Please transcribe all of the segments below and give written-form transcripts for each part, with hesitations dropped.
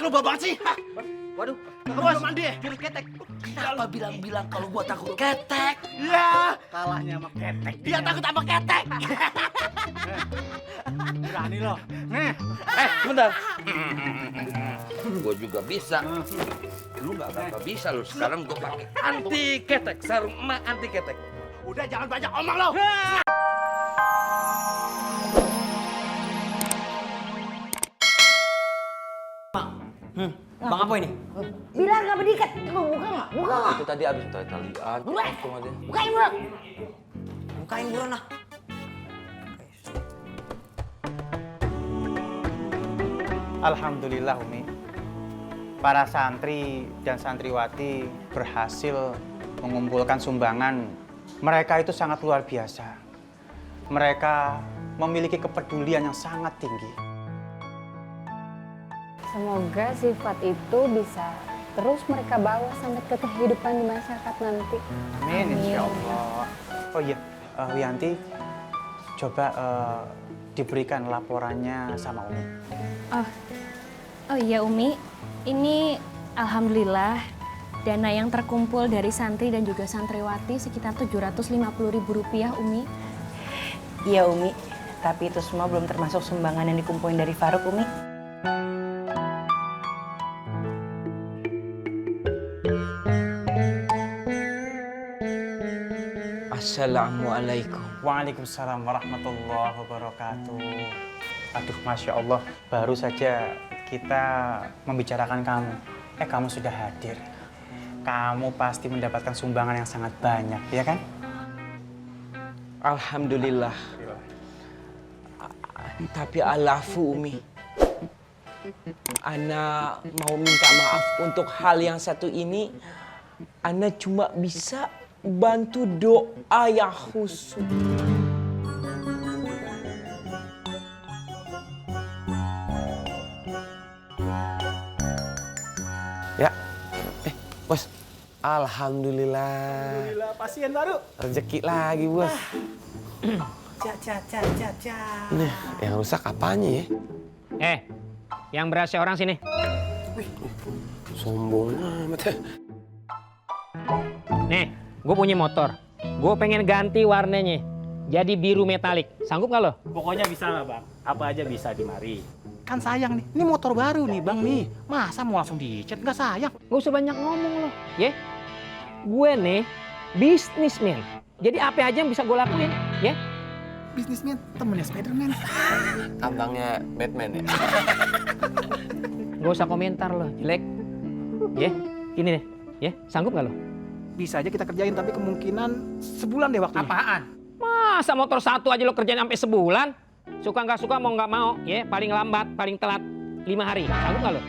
ketek lu banget sih. Hah? Waduh, Kamu belum mandi ya? jurus ketek. Kenapa bilang-bilang kalau gua takut ketek? Iya. Kalahnya sama ketek. Dia takut sama ketek. Berani lo. Sebentar. Gua juga bisa. Lu nggak bakal bisa lu. Sekarang gua pakai anti ketek, sarung emak anti ketek. Udah jangan banyak omong lo. Bang apa ini? Bilang nggak bedikat, lu buka nggak? Buka nggak? Itu tadi abis tali-talian. Buruan. Untung aja. Bukain bro. Bukain buruan lah. Alhamdulillah Umi, para santri dan santriwati berhasil mengumpulkan sumbangan. Mereka itu sangat luar biasa. Mereka memiliki kepedulian yang sangat tinggi. Semoga sifat itu bisa terus mereka bawa sampai ke kehidupan di masyarakat nanti. Amin, insya Allah. Oh iya, Wianti, coba diberikan laporannya sama Umi. Oh iya Umi, ini alhamdulillah dana yang terkumpul dari santri dan juga santriwati sekitar Rp750.000 Umi. Iya Umi, tapi itu semua belum termasuk sumbangan yang dikumpulin dari Faruk Umi. Assalamualaikum. Waalaikumsalam warahmatullahi wabarakatuh. Aduh, Masya Allah, baru saja kita membicarakan kamu. Kamu sudah hadir. Kamu pasti mendapatkan sumbangan yang sangat banyak, ya kan? Alhamdulillah. Tapi alafu Umi. Ana mau minta maaf untuk hal yang satu ini. Ana cuma bisa bantu doa yang khusus. Ya, bos. Alhamdulillah. Alhamdulillah, pasien baru. Rezeki lagi, bos. Nih, yang rusak apanya ya? Yang berasa orang sini. Sombong amat. Nih, gue punya motor. Gue pengen ganti warnanya. Jadi biru metalik. Sanggup nggak lo? Pokoknya bisa lah bang. Apa aja bisa di mari. Kan sayang nih. Ini motor baru nih bang nih. Masa mau langsung dicet? Nggak sayang. Gak usah banyak ngomong lo. Ya? Gue nih bisnismen. Jadi apa aja yang bisa gue lakuin. Ya? Bisnismen temennya Spiderman. Abangnya Batman ya? Gak usah komentar lo. Jelek. Ya? Gini deh. Ya? Sanggup nggak lo? Bisa aja kita kerjain tapi kemungkinan sebulan deh waktunya. Apaan? Masa motor satu aja lo kerjain sampai sebulan? Suka nggak suka, mau nggak mau, ya paling lambat, paling telat 5 hari. Sanggup nggak lo?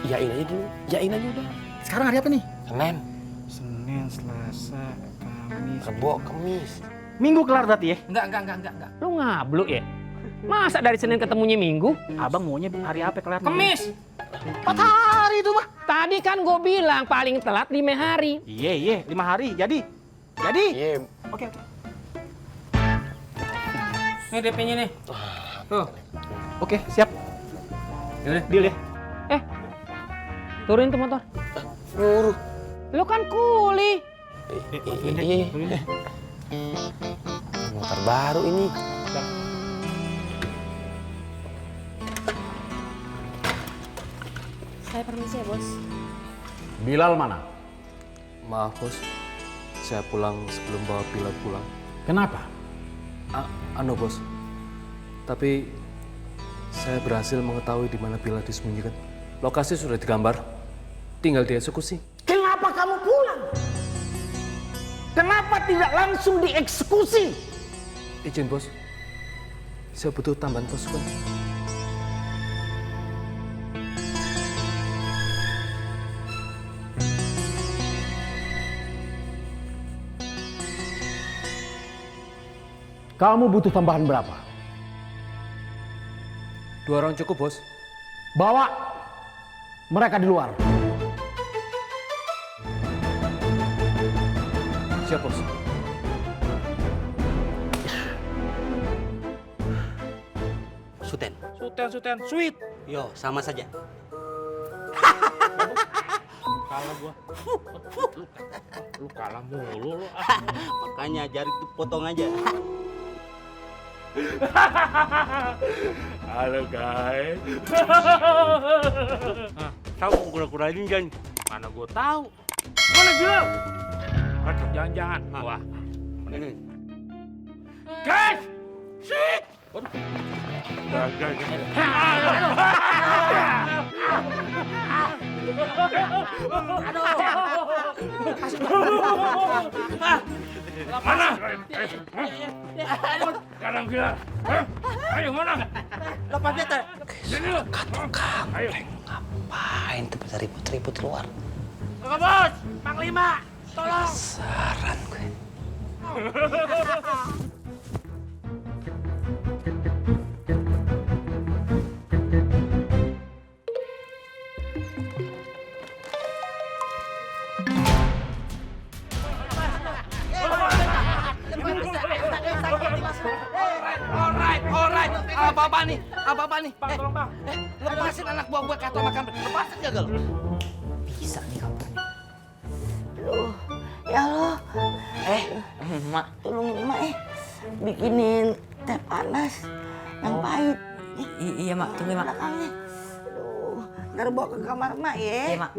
Iyain aja dulu. Iyain aja udah. Sekarang hari apa nih? Senin, Senin, Selasa, Kamis. Rebo, Kemis. Minggu kelar berarti ya? Enggak. Lo ngablu ya? Masa dari Senin ketemunya Minggu? Abang maunya hari apa kelar? Kemis! 4 hari itu mah. Tadi kan gue bilang paling telat 5 hari. Iya, 5 hari. Jadi? Iya. Oke. Ini DP-nya nih. Tuh. Oke, siap. Yaudah. Deal ya. Turunin tuh motor. Nyuruh. Lo kan kuli. Iya. Motor baru ini. Saya permisi ya bos. Bilal mana? Maaf bos, saya pulang sebelum bawa Bilal pulang. Kenapa? Anu bos, tapi saya berhasil mengetahui di mana Bilal disembunyikan. Lokasi sudah digambar, tinggal dieksekusi. Kenapa kamu pulang? Kenapa tidak langsung dieksekusi? Izin bos, saya butuh tambahan pasukan. Kamu butuh tambahan berapa? 2 orang cukup bos. Bawa mereka di luar. Siap bos. Suten, sweet. Yo, sama saja. kalah gua. Lu kalah mulu lu. Makanya jari itu potong aja. Halo guys. Tahu kura-kura ini jangan. Mana gua tahu. Mana bilang? Jangan-jangan. Wah. Guys! Shit! Mana? Sekarang gila. Ayo mana? Lepas beta. Sini lu. Ayo. Ngapain tuh pada ribut-ribut keluar? Kakak bos, Panglima, tolong. Saran gue. Alright. Apa-apa nih? Bang, tolong bang. Lepasin anak buah gue kata makan. Lepasin gagal. Bisa nih kamu nih. Ya Allah, Mak, tolongin emak bikinin teh panas yang pahit. iya Mak, tunggu Mak. Belakangnya. Aduh, ntar bawa ke kamar emak ya. Iya Mak.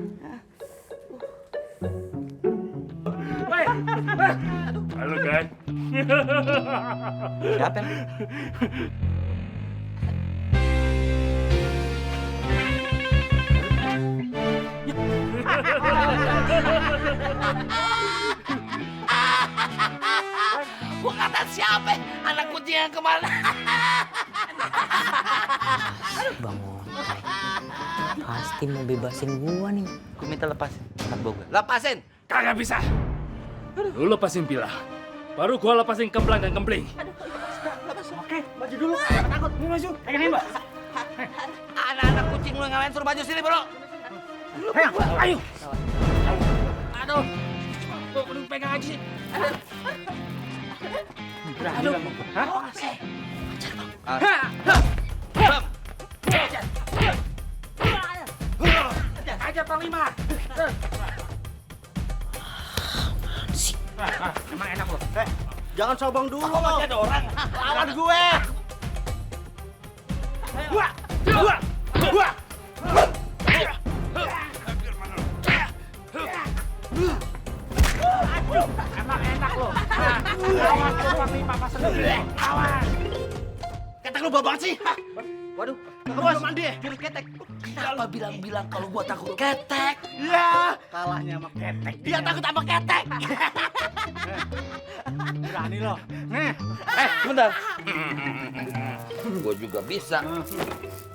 Halo guys. Siapa? Gua kata siapa? Anak kucing yang kemana? Bang Ontai. Pasti mau bebasin gua nih. Gua minta lepasin anak buah gue. Lepasin. Kagak bisa. Lu lepasin Bila. Baru gua lepasin Kemplang dan Kempling. Oke, maju dulu. Jangan takut. Ini maju. Pegangin, Mbak. Anak-anak kucing lu yang lain suruh maju sini, bro. Ayo. Aduh. Lu pegang aja sih. Aduh. Hah? Aja Panglima. Emang enak loh. Jangan sombong dulu. Masih ada orang. Lawan gue. Gua. Emang enak loh. Awas tuh Panglima pas sendiri. Awas. Ketek lu babak sih. Waduh. Kakak bos mandi. Jurus ketek. Kenapa bilang-bilang kalau gua takut ketek? Iya. Kalahnya sama ketek. Dia takut sama ketek. Berani lo. Sebentar. Gua juga bisa.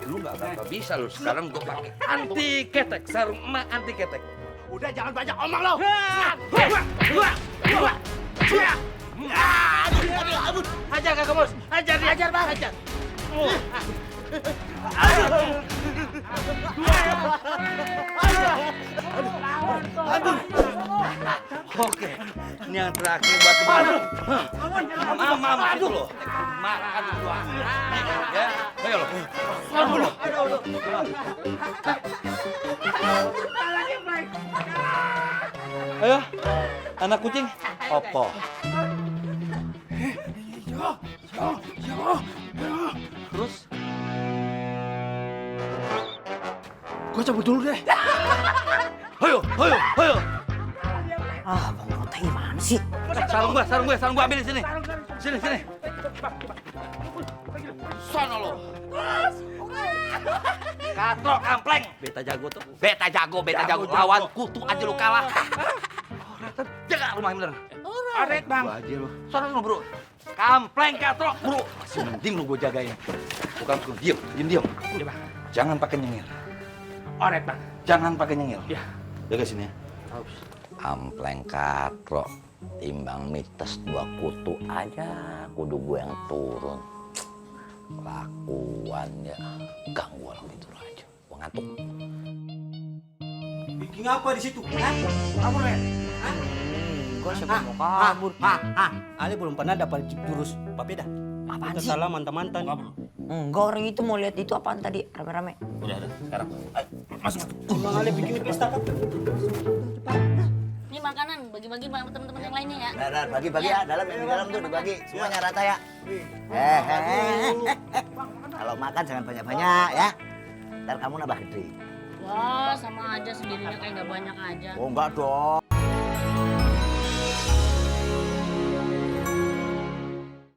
Lu nggak bakal bisa lu. Sekarang gua pakai anti ketek. Sarung emak anti ketek. Udah jangan banyak omong lo. Aduh. Hajar kakak bos. Hajar dia. Ajar bang. Ajar. Oke. Ini yang terakhir buat kemarin. Mama itu loh. Makan gua. Ya. Ayo lo. Ayo. Anak kucing. Opo. Terus? Gue cabut dulu deh. Ayo. Ah, Bang Ontai gimana sih? Sarung gua ambil di sini. Sini. Sono lo. Katro kampleng. Beta jago lawan kutu aja lu kalah. Jaga rumah bener. Alright bang. Gua aja lu. Sono lu bro. Kampleng katro bro. Masih mending lu gua jagain. Bukan diam. Jangan pakai nyengir. Alright bang. Jangan pakai nyengir. Iya. Jaga sini ya. Ampleng katro, timbang mites 2 kutu aja, kudu gue yang turun. Kelakuannya ganggu orang tidur aja. Gue ngantuk. Bikin apa di situ? Kamu Ren? Gua siapa mau kabur? Ale belum pernah dapat jurus papeda. Apaan sih? Salah mantan-mantan. Enggak, orang itu mau lihat itu apaan tadi rame-rame. Udah, sekarang. Emang Ale bikin pesta kan? makanan, bagi-bagi sama teman-teman yang lainnya ya. Nah, bagi-bagi ya, dalam tuh dibagi, semuanya rata ya. Kalau makan jangan banyak-banyak ya. Ntar kamu nambah gede. Wah, sama aja sendirinya kayak nggak banyak aja. Oh enggak dong.